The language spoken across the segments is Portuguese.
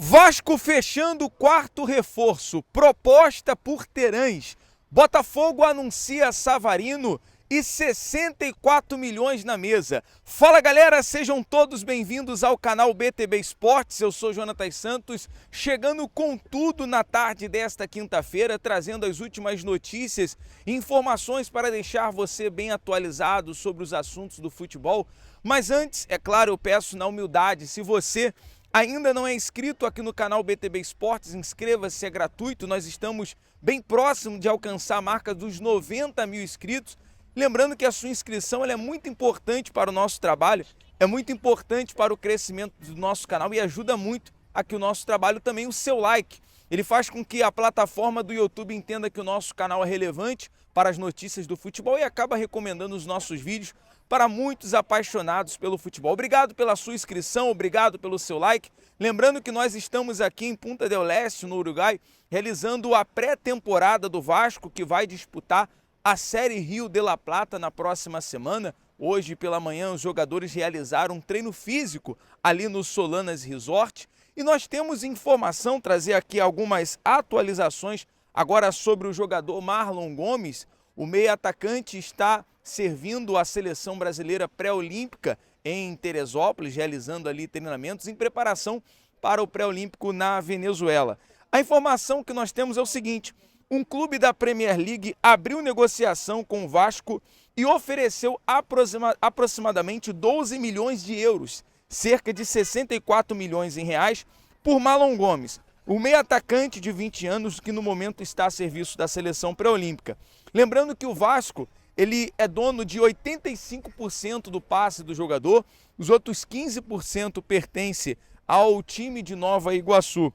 Vasco fechando o quarto reforço, proposta por Terãs. Botafogo anuncia Savarino e 64 milhões na mesa. Fala galera, sejam todos bem-vindos ao canal BTB Esportes. Eu sou Jonatas Santos, chegando com tudo na tarde desta quinta-feira, trazendo as últimas notícias e informações para deixar você bem atualizado sobre os assuntos do futebol. Mas antes, é claro, eu peço na humildade, se você ainda não é inscrito aqui no canal BTB Esportes, inscreva-se, é gratuito. Nós estamos bem próximo de alcançar a marca dos 90 mil inscritos. Lembrando que a sua inscrição ela é muito importante para o nosso trabalho, é muito importante para o crescimento do nosso canal e ajuda muito aqui o nosso trabalho também. O seu like, ele faz com que a plataforma do YouTube entenda que o nosso canal é relevante para as notícias do futebol e acaba recomendando os nossos vídeos para muitos apaixonados pelo futebol. Obrigado pela sua inscrição, obrigado pelo seu like. Lembrando que nós estamos aqui em Punta del Este, no Uruguai, realizando a pré-temporada do Vasco, que vai disputar a Série Rio de la Plata na próxima semana. Hoje pela manhã os jogadores realizaram um treino físico ali no Solanas Resort. E nós temos informação, trazer aqui algumas atualizações agora sobre o jogador Marlon Gomes. O meia atacante está servindo a seleção brasileira pré-olímpica em Teresópolis, realizando ali treinamentos em preparação para o pré-olímpico na Venezuela. A informação que nós temos é o seguinte: um clube da Premier League abriu negociação com o Vasco e ofereceu aproximadamente 12 milhões de euros, cerca de 64 milhões em reais, por Marlon Gomes, o meio-atacante de 20 anos que no momento está a serviço da seleção pré-olímpica. Lembrando que o Vasco ele é dono de 85% do passe do jogador, os outros 15% pertence ao time de Nova Iguaçu.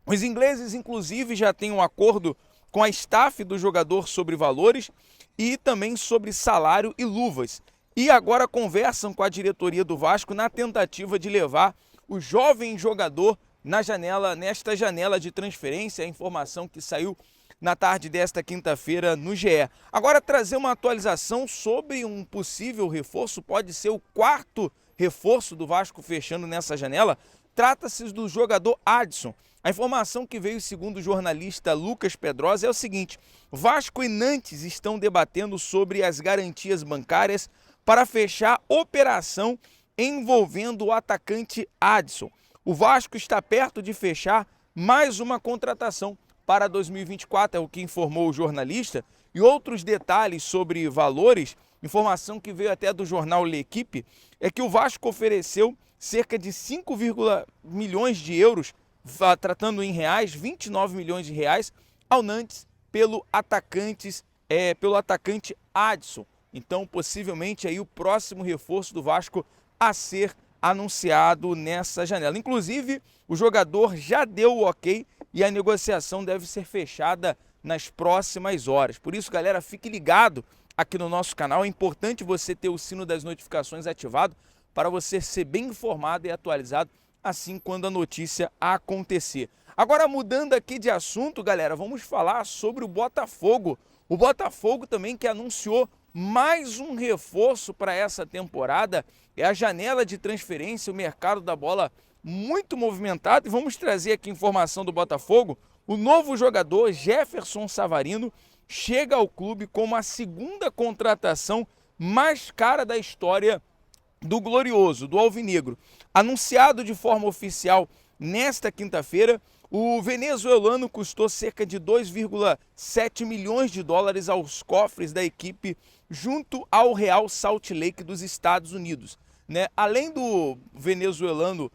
Os ingleses, inclusive, já têm um acordo com a staff do jogador sobre valores e também sobre salário e luvas. E agora conversam com a diretoria do Vasco na tentativa de levar o jovem jogador nesta janela de transferência, a informação que saiu na tarde desta quinta-feira no GE. Agora trazer uma atualização sobre um possível reforço, pode ser o quarto reforço do Vasco fechando nessa janela. Trata-se do jogador Adson. A informação que veio segundo o jornalista Lucas Pedrosa é o seguinte: Vasco e Nantes estão debatendo sobre as garantias bancárias para fechar operação envolvendo o atacante Adson. O Vasco está perto de fechar mais uma contratação para 2024, é o que informou o jornalista. E outros detalhes sobre valores, informação que veio até do jornal L'Equipe, é que o Vasco ofereceu cerca de 5, milhões de euros, tratando em reais, 29 milhões de reais, ao Nantes pelo atacante Adson. Então, possivelmente, aí o próximo reforço do Vasco a ser anunciado nessa janela. Inclusive, o jogador já deu o ok e a negociação deve ser fechada nas próximas horas. Por isso, galera, fique ligado aqui no nosso canal. É importante você ter o sino das notificações ativado para você ser bem informado e atualizado assim quando a notícia acontecer. Agora, mudando aqui de assunto, galera, vamos falar sobre o Botafogo. O Botafogo também que anunciou mais um reforço para essa temporada. É a janela de transferência, o mercado da bola muito movimentado. E vamos trazer aqui informação do Botafogo. O novo jogador Jefferson Savarino chega ao clube como a segunda contratação mais cara da história do Glorioso, do Alvinegro. Anunciado de forma oficial nesta quinta-feira, o venezuelano custou cerca de 2,7 milhões de dólares aos cofres da equipe junto ao Real Salt Lake dos Estados Unidos. Além do venezuelano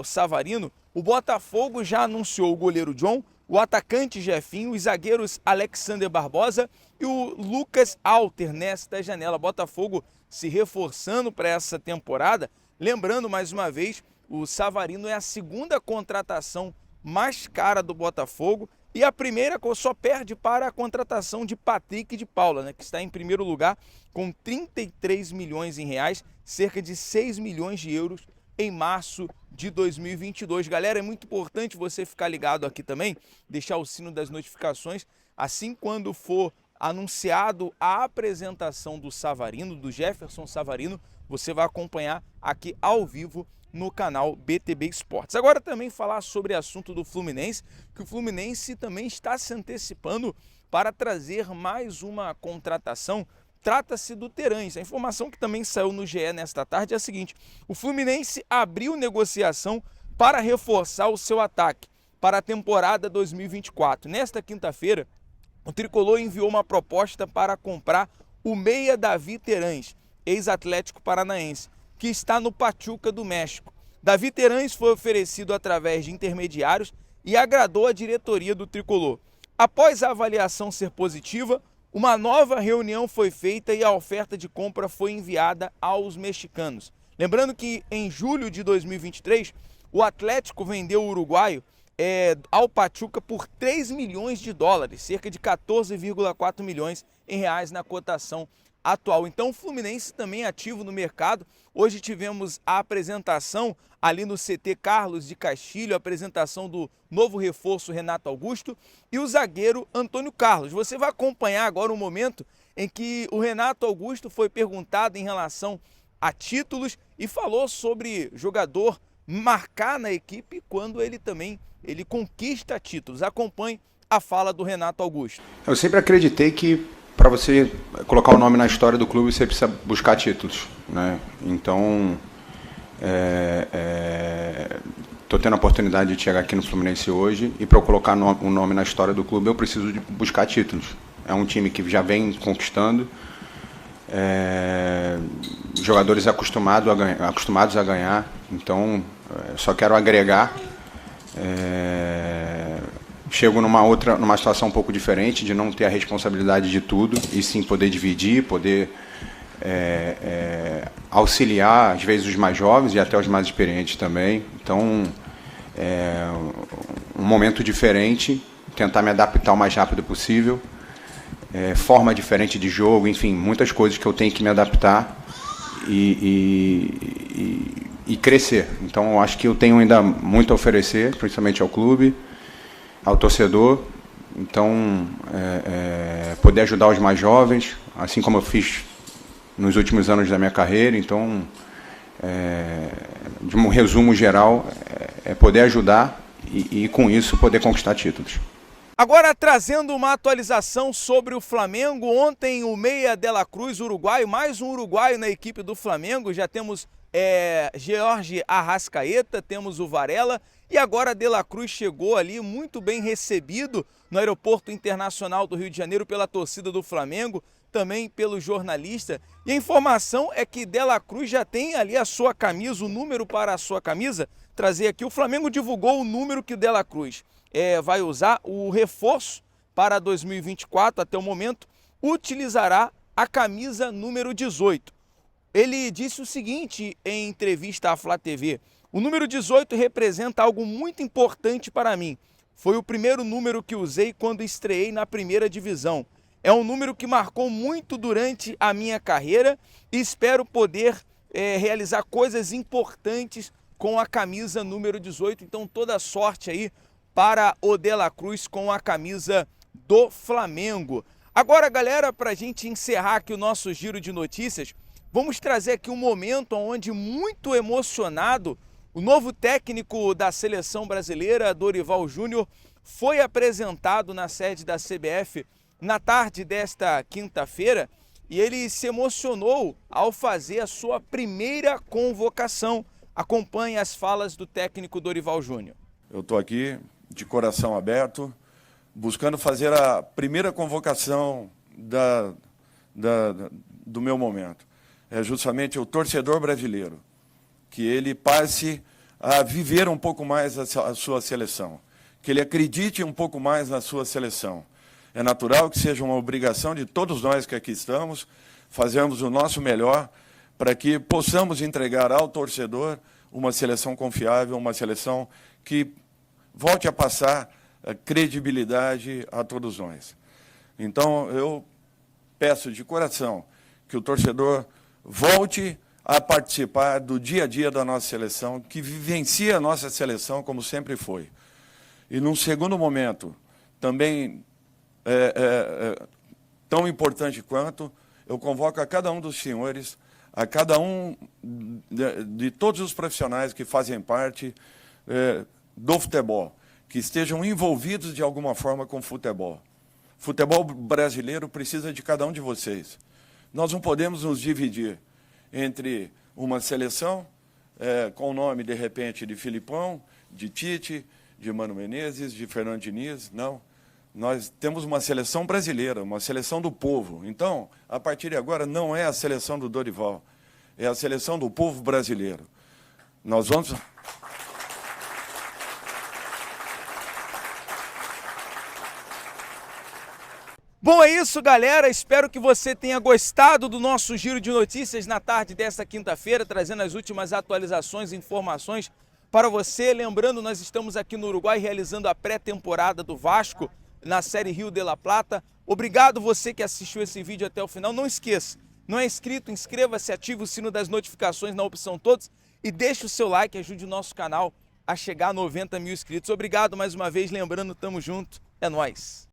o Savarino, o Botafogo já anunciou o goleiro John, o atacante Jefinho, os zagueiros Alexander Barbosa e o Lucas Alter nesta janela. Botafogo se reforçando para essa temporada. Lembrando mais uma vez, o Savarino é a segunda contratação mais cara do Botafogo e a primeira só perde para a contratação de Patrick de Paula, que está em primeiro lugar com 33 milhões em reais, cerca de 6 milhões de euros em março de 2022. Galera, é muito importante você ficar ligado aqui também, deixar o sino das notificações, assim quando for anunciado a apresentação do Savarino, do Jefferson Savarino, você vai acompanhar aqui ao vivo no canal BTB Esportes. Agora também falar sobre o assunto do Fluminense, que o Fluminense também está se antecipando para trazer mais uma contratação. Trata-se do Terãs. A informação que também saiu no GE nesta tarde é a seguinte: o Fluminense abriu negociação para reforçar o seu ataque para a temporada 2024. Nesta quinta-feira, o Tricolor enviou uma proposta para comprar o meia Davi Terãs, ex-Atlético Paranaense, que está no Pachuca do México. Davi Terãs foi oferecido através de intermediários e agradou a diretoria do Tricolor. Após a avaliação ser positiva, uma nova reunião foi feita e a oferta de compra foi enviada aos mexicanos. Lembrando que em julho de 2023, o Atlético vendeu o uruguaio ao Pachuca por 3 milhões de dólares, cerca de 14,4 milhões em reais na cotação atual. Então o Fluminense também ativo no mercado. Hoje tivemos a apresentação ali no CT Carlos de Castilho, a apresentação do novo reforço Renato Augusto e o zagueiro Antônio Carlos. Você vai acompanhar agora o momento em que o Renato Augusto foi perguntado em relação a títulos e falou sobre jogador marcar na equipe quando ele conquista títulos. Acompanhe a fala do Renato Augusto. Eu sempre acreditei que para você colocar o nome na história do clube, você precisa buscar títulos, né? Então, estou tendo a oportunidade de chegar aqui no Fluminense hoje e para eu colocar um nome na história do clube, eu preciso de buscar títulos. É um time que já vem conquistando, jogadores acostumados a ganhar, então só quero agregar. Chego numa situação um pouco diferente, de não ter a responsabilidade de tudo, e sim poder dividir, poder auxiliar, às vezes, os mais jovens e até os mais experientes também. Então, um momento diferente, tentar me adaptar o mais rápido possível, forma diferente de jogo, enfim, muitas coisas que eu tenho que me adaptar e crescer. Então, eu acho que eu tenho ainda muito a oferecer, principalmente ao clube, ao torcedor. Então, poder ajudar os mais jovens, assim como eu fiz nos últimos anos da minha carreira. Então, de um resumo geral, poder ajudar e com isso poder conquistar títulos. Agora trazendo uma atualização sobre o Flamengo. Ontem o meia de la Cruz, uruguaio, mais um uruguaio na equipe do Flamengo. Já temos Jorge Arrascaeta, temos o Varela e agora de la Cruz chegou ali muito bem recebido no Aeroporto Internacional do Rio de Janeiro pela torcida do Flamengo, também pelo jornalista. E a informação é que de la Cruz já tem ali a sua camisa, o número para a sua camisa. Trazer aqui, o Flamengo divulgou o número que o de la Cruz vai usar, o reforço para 2024, até o momento, utilizará a camisa número 18. Ele disse o seguinte em entrevista à Flá TV: o número 18 representa algo muito importante para mim. Foi o primeiro número que usei quando estreei na primeira divisão. É um número que marcou muito durante a minha carreira e espero poder realizar coisas importantes com a camisa número 18. Então toda sorte aí para o de la Cruz com a camisa do Flamengo. Agora, galera, para a gente encerrar aqui o nosso giro de notícias, vamos trazer aqui um momento onde, muito emocionado, o novo técnico da seleção brasileira, Dorival Júnior, foi apresentado na sede da CBF na tarde desta quinta-feira e ele se emocionou ao fazer a sua primeira convocação. Acompanhe as falas do técnico Dorival Júnior. Eu estou aqui de coração aberto, buscando fazer a primeira convocação do meu momento. É justamente o torcedor brasileiro, que ele passe a viver um pouco mais a sua seleção, que ele acredite um pouco mais na sua seleção. É natural que seja uma obrigação de todos nós que aqui estamos, fazermos o nosso melhor para que possamos entregar ao torcedor uma seleção confiável, uma seleção que volte a passar credibilidade a todos nós. Então, eu peço de coração que o torcedor volte a participar do dia a dia da nossa seleção, que vivencie a nossa seleção como sempre foi. E, num segundo momento, também tão importante quanto, eu convoco a cada um dos senhores a cada um de todos os profissionais que fazem parte do futebol, que estejam envolvidos de alguma forma com o futebol. O futebol brasileiro precisa de cada um de vocês. Nós não podemos nos dividir entre uma seleção com o nome, de repente, de Filipão, de Tite, de Mano Menezes, de Fernando Diniz. Não. Nós temos uma seleção brasileira, uma seleção do povo. Então, a partir de agora, não é a seleção do Dorival, é a seleção do povo brasileiro. Nós vamos... Bom, é isso, galera. Espero que você tenha gostado do nosso giro de notícias na tarde desta quinta-feira, trazendo as últimas atualizações e informações para você. Lembrando, nós estamos aqui no Uruguai realizando a pré-temporada do Vasco na Série Rio de la Plata. Obrigado você que assistiu esse vídeo até o final. Não esqueça, não é inscrito, inscreva-se, ative o sino das notificações na opção todos e deixe o seu like, ajude o nosso canal a chegar a 90 mil inscritos. Obrigado mais uma vez, lembrando, tamo junto, é nóis.